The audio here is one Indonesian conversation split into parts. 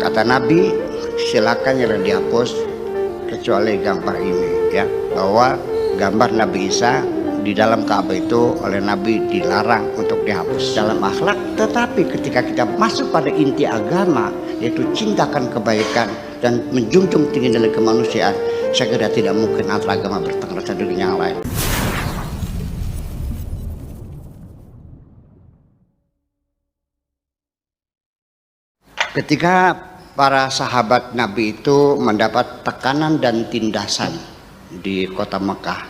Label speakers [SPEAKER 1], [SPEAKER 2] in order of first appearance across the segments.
[SPEAKER 1] Kata Nabi, silakan yang dihapus kecuali gambar ini, ya, bahwa gambar Nabi Isa di dalam Ka'bah itu oleh Nabi dilarang untuk dihapus dalam akhlak. Tetapi ketika kita masuk pada inti agama, yaitu cintakan kebaikan dan menjunjung tinggi nilai kemanusiaan, saya kira tidak mungkin antara agama bertengkar satu dengan yang lain. Ketika para sahabat Nabi itu mendapat tekanan dan tindasan di kota Mekah,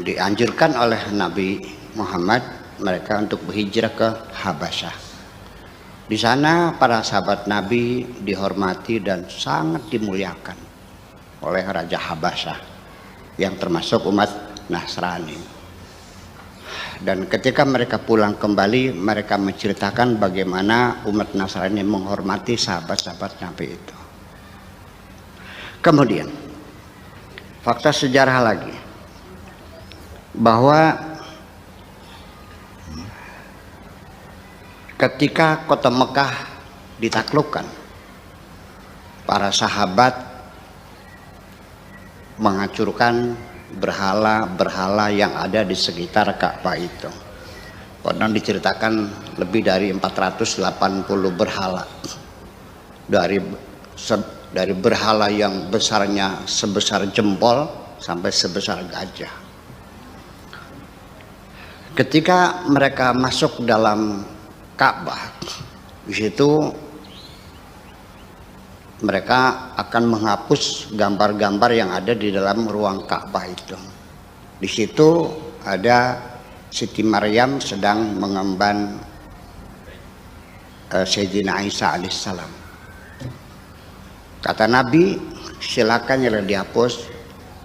[SPEAKER 1] dianjurkan oleh Nabi Muhammad mereka untuk berhijrah ke Habasyah. Di sana para sahabat Nabi dihormati dan sangat dimuliakan oleh Raja Habasyah yang termasuk umat Nasrani. Dan ketika mereka pulang kembali, mereka menceritakan bagaimana umat Nasrani menghormati sahabat-sahabat Nabi itu. Kemudian fakta sejarah lagi, bahwa ketika kota Mekah ditaklukkan, para sahabat menghancurkan berhala-berhala yang ada di sekitar Ka'bah itu. Konon diceritakan lebih dari 480 berhala, dari berhala yang besarnya sebesar jempol sampai sebesar gajah. Ketika mereka masuk dalam Ka'bah, di situ mereka akan menghapus gambar-gambar yang ada di dalam ruang Ka'bah itu. Di situ ada Siti Maryam sedang mengemban Sayyidina Isa alaihissalam. Kata Nabi, silakan yang dihapus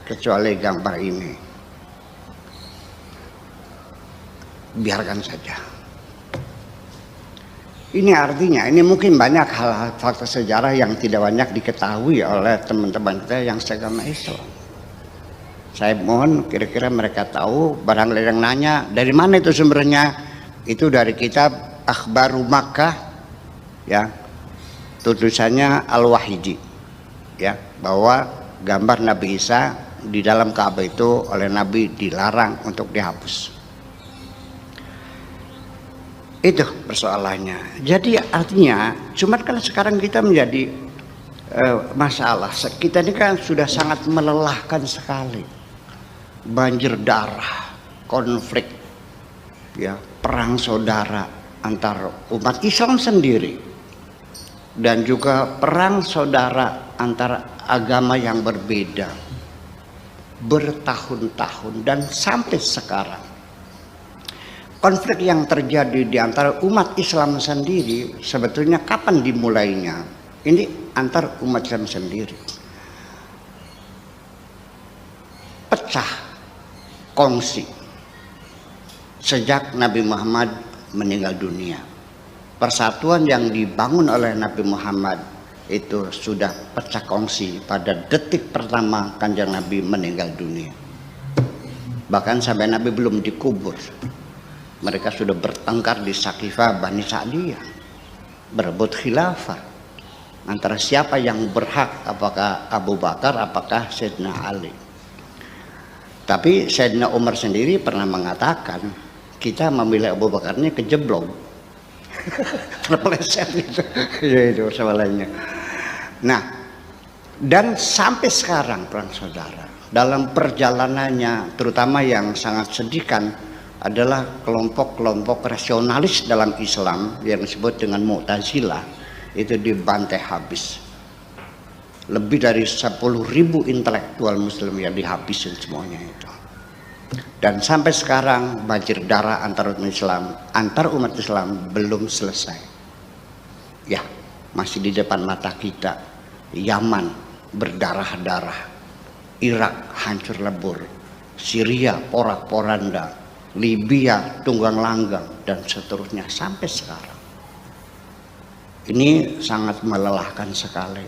[SPEAKER 1] kecuali gambar ini. Biarkan saja. Ini artinya, ini mungkin banyak hal-hal fakta sejarah yang tidak banyak diketahui oleh teman-teman kita yang seagama Islam. Saya mohon kira-kira mereka tahu, barangkali yang nanya, dari mana itu sumbernya? Itu dari kitab Akhbaru Makkah, ya, tulisannya Al-Wahidi, ya, bahwa gambar Nabi Isa di dalam Ka'bah itu oleh Nabi dilarang untuk dihapus. Itu persoalannya. Jadi artinya, cuma kan sekarang kita menjadi masalah. Kita ini kan sudah sangat melelahkan sekali. Banjir darah, konflik, ya, perang saudara antar umat Islam sendiri, dan juga perang saudara antara agama yang berbeda bertahun-tahun dan sampai sekarang. Konflik yang terjadi di antara umat Islam sendiri sebetulnya kapan dimulainya? Ini antar umat Islam sendiri. Pecah kongsi sejak Nabi Muhammad meninggal dunia. Persatuan yang dibangun oleh Nabi Muhammad itu sudah pecah kongsi pada detik pertama Kanjeng Nabi meninggal dunia. Bahkan sampai Nabi belum dikubur, mereka sudah bertengkar di Saqifah Bani Sa'diyah, berebut khilafah antara siapa yang berhak, apakah Abu Bakar, apakah Sayyidina Ali. Tapi Sayyidina Umar sendiri pernah mengatakan, kita memilih Abu Bakar ini kejeblok, terpeleset gitu. Ya itu soalannya. Nah, dan sampai sekarang perang saudara dalam perjalanannya, terutama yang sangat sedihkan adalah kelompok-kelompok rasionalis dalam Islam yang disebut dengan Mu'tazilah, itu dibantai habis. Lebih dari 10.000 intelektual muslim yang dihabisin semuanya itu. Dan sampai sekarang banjir darah antar umat Islam belum selesai. Ya, masih di depan mata kita. Yaman berdarah-darah, Irak hancur lebur, Syria porak-poranda, Libya tunggang langgang, dan seterusnya sampai sekarang. Ini sangat melelahkan sekali.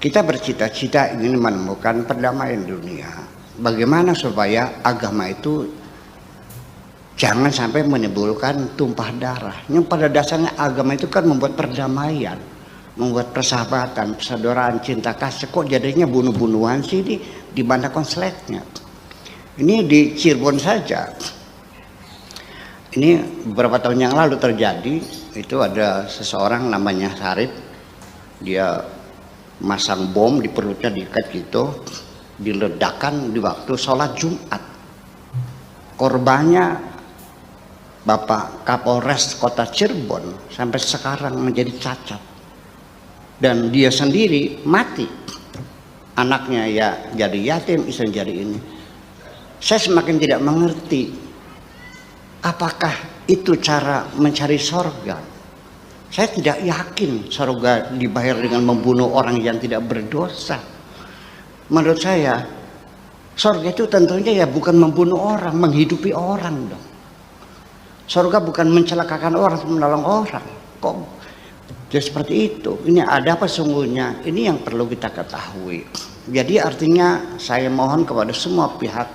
[SPEAKER 1] Kita bercita-cita ingin menemukan perdamaian dunia. Bagaimana supaya agama itu jangan sampai menimbulkan tumpah darah. Yang pada dasarnya agama itu kan membuat perdamaian, membuat persahabatan, persaudaraan, cinta kasih, kok jadinya bunuh-bunuhan sih di mana konsletnya? Ini di Cirebon saja. Ini beberapa tahun yang lalu terjadi, itu ada seseorang namanya Sarip, dia masang bom di perutnya diikat gitu, diledakkan di waktu sholat Jumat. Korbannya Bapak Kapolres Kota Cirebon sampai sekarang menjadi cacat. Dan dia sendiri mati. Anaknya ya jadi yatim, istri jadi ini. Saya semakin tidak mengerti. Apakah itu cara mencari sorga? Saya tidak yakin sorga dibayar dengan membunuh orang yang tidak berdosa. Menurut saya, sorga itu tentunya ya bukan membunuh orang, menghidupi orang dong. Sorga bukan mencelakakan orang, menolong orang. Kok jadi seperti itu? Ini ada apa sesungguhnya? Ini yang perlu kita ketahui. Jadi artinya saya mohon kepada semua pihak,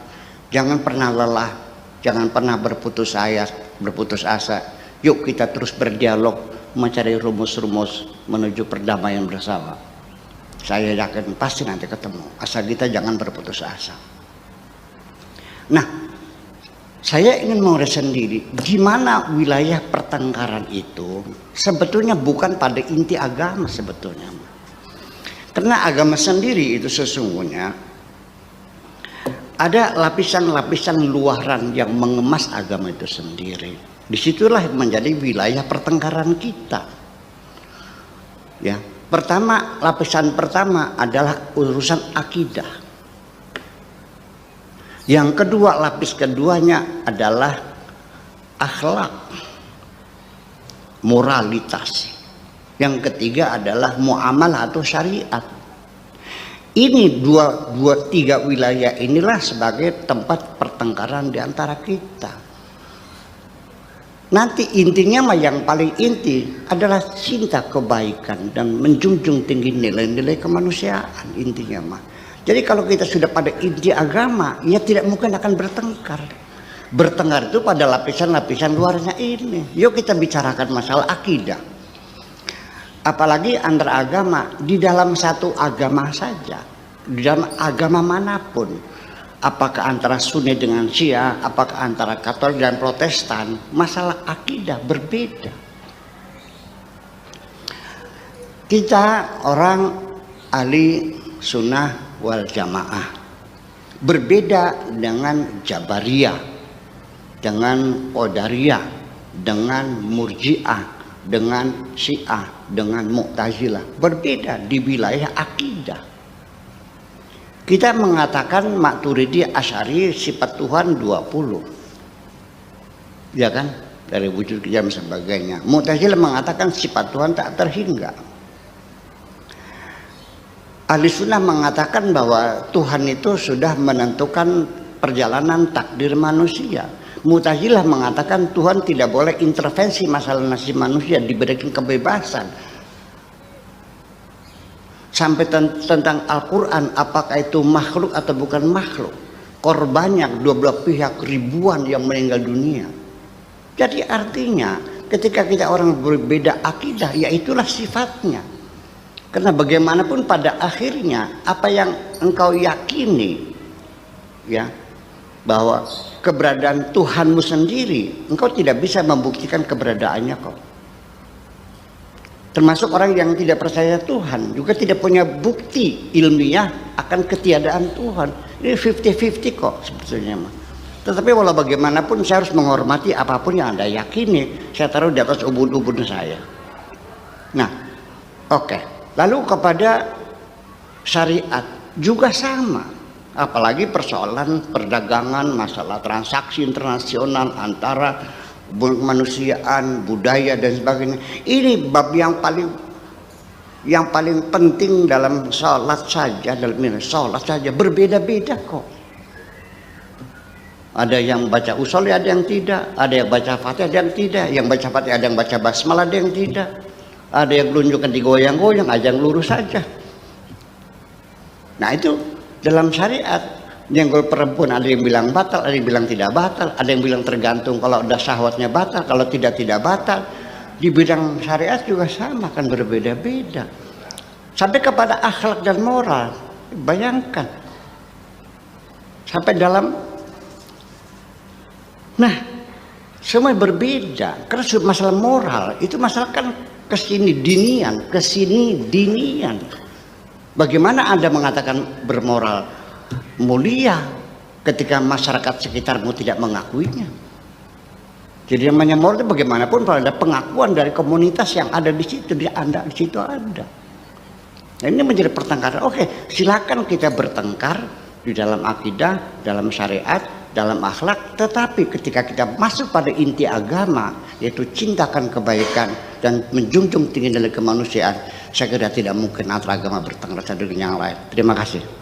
[SPEAKER 1] jangan pernah lelah. Jangan pernah berputus asa. Yuk kita terus berdialog, mencari rumus-rumus menuju perdamaian bersama. Saya yakin pasti nanti ketemu. Asal kita jangan berputus asa. Nah, saya ingin mengurai sendiri, di mana wilayah pertengkaran itu sebetulnya bukan pada inti agama sebetulnya. Karena agama sendiri itu sesungguhnya ada lapisan-lapisan luaran yang mengemas agama itu sendiri. Disitulah menjadi wilayah pertengkaran kita. Ya, lapisan pertama adalah urusan akidah. Yang kedua, lapis keduanya adalah akhlak, moralitas. Yang ketiga adalah muamalah atau syariat. Ini tiga wilayah inilah sebagai tempat pertengkaran di antara kita. Nanti intinya mah yang paling inti adalah cinta kebaikan dan menjunjung tinggi nilai-nilai kemanusiaan intinya mah. Jadi kalau kita sudah pada inti agama, ya tidak mungkin akan bertengkar. Bertengkar itu pada lapisan-lapisan luarnya ini. Yuk kita bicarakan masalah akidah. Apalagi antar agama, di dalam satu agama saja, di dalam agama manapun, apakah antara Sunni dengan Syiah, apakah antara Katolik dan Protestan, masalah akidah berbeda. Kita orang ahli sunnah wal jamaah, berbeda dengan Jabariyah, dengan Qadariyah, dengan Murji'ah, dengan Syiah, dengan Mu'tazilah, berbeda di wilayah akidah. Kita mengatakan Maturidi, Asy'ari sifat Tuhan 20. Ya kan? Dari wujud dan sebagainya. Mu'tazilah mengatakan sifat Tuhan tak terhingga. Ahli sunnah mengatakan bahwa Tuhan itu sudah menentukan perjalanan takdir manusia. Mu'tazilah mengatakan Tuhan tidak boleh intervensi masalah nasib manusia, diberikan kebebasan. Sampai tentang Al-Quran, apakah itu makhluk atau bukan makhluk. Korbannya dua belah pihak, ribuan yang meninggal dunia. Jadi artinya ketika kita orang berbeda akidah, ya itulah sifatnya. Karena bagaimanapun pada akhirnya apa yang engkau yakini, ya, bahwa keberadaan Tuhanmu sendiri, engkau tidak bisa membuktikan keberadaannya kok. Termasuk orang yang tidak percaya Tuhan juga tidak punya bukti ilmiah akan ketiadaan Tuhan. Ini 50-50 kok sebetulnya. Tetapi walau bagaimanapun saya harus menghormati apapun yang Anda yakini. Saya taruh di atas ubun-ubun saya. Nah, oke. Lalu kepada syariat juga sama. Apalagi persoalan perdagangan, masalah transaksi internasional antara kemanusiaan, budaya dan sebagainya. Ini bab yang paling penting dalam sholat saja, berbeda-beda kok. Ada yang baca usholi, ada yang tidak. Ada yang baca fatihah, ada yang tidak. Yang baca fatihah, ada yang baca basmalah, ada yang tidak. Ada yang menunjukkan digoyang-goyang, ada yang lurus saja. Nah itu dalam syariat. Nyenggol perempuan ada yang bilang batal, ada yang bilang tidak batal, ada yang bilang tergantung kalau udah syahwatnya batal, kalau tidak batal. di bidang syariat juga sama, kan berbeda-beda. Sampai kepada akhlak dan moral, bayangkan. Sampai dalam, nah semua berbeda. Karena masalah moral itu masalah kan kesini dinian. Bagaimana Anda mengatakan bermoral mulia ketika masyarakat sekitarmu tidak mengakuinya? Jadi namanya moral itu bagaimanapun kalau ada pengakuan dari komunitas yang ada di situ, Anda di situ ada. Nah, ini menjadi pertengkaran. Oke, silakan kita bertengkar di dalam akidah, dalam syariat, dalam akhlak. Tetapi ketika kita masuk pada inti agama, yaitu cintakan kebaikan dan menjunjung tinggi nilai kemanusiaan, saya kira tidak mungkin antara agama bertengkar satu dengan yang lain. Terima kasih.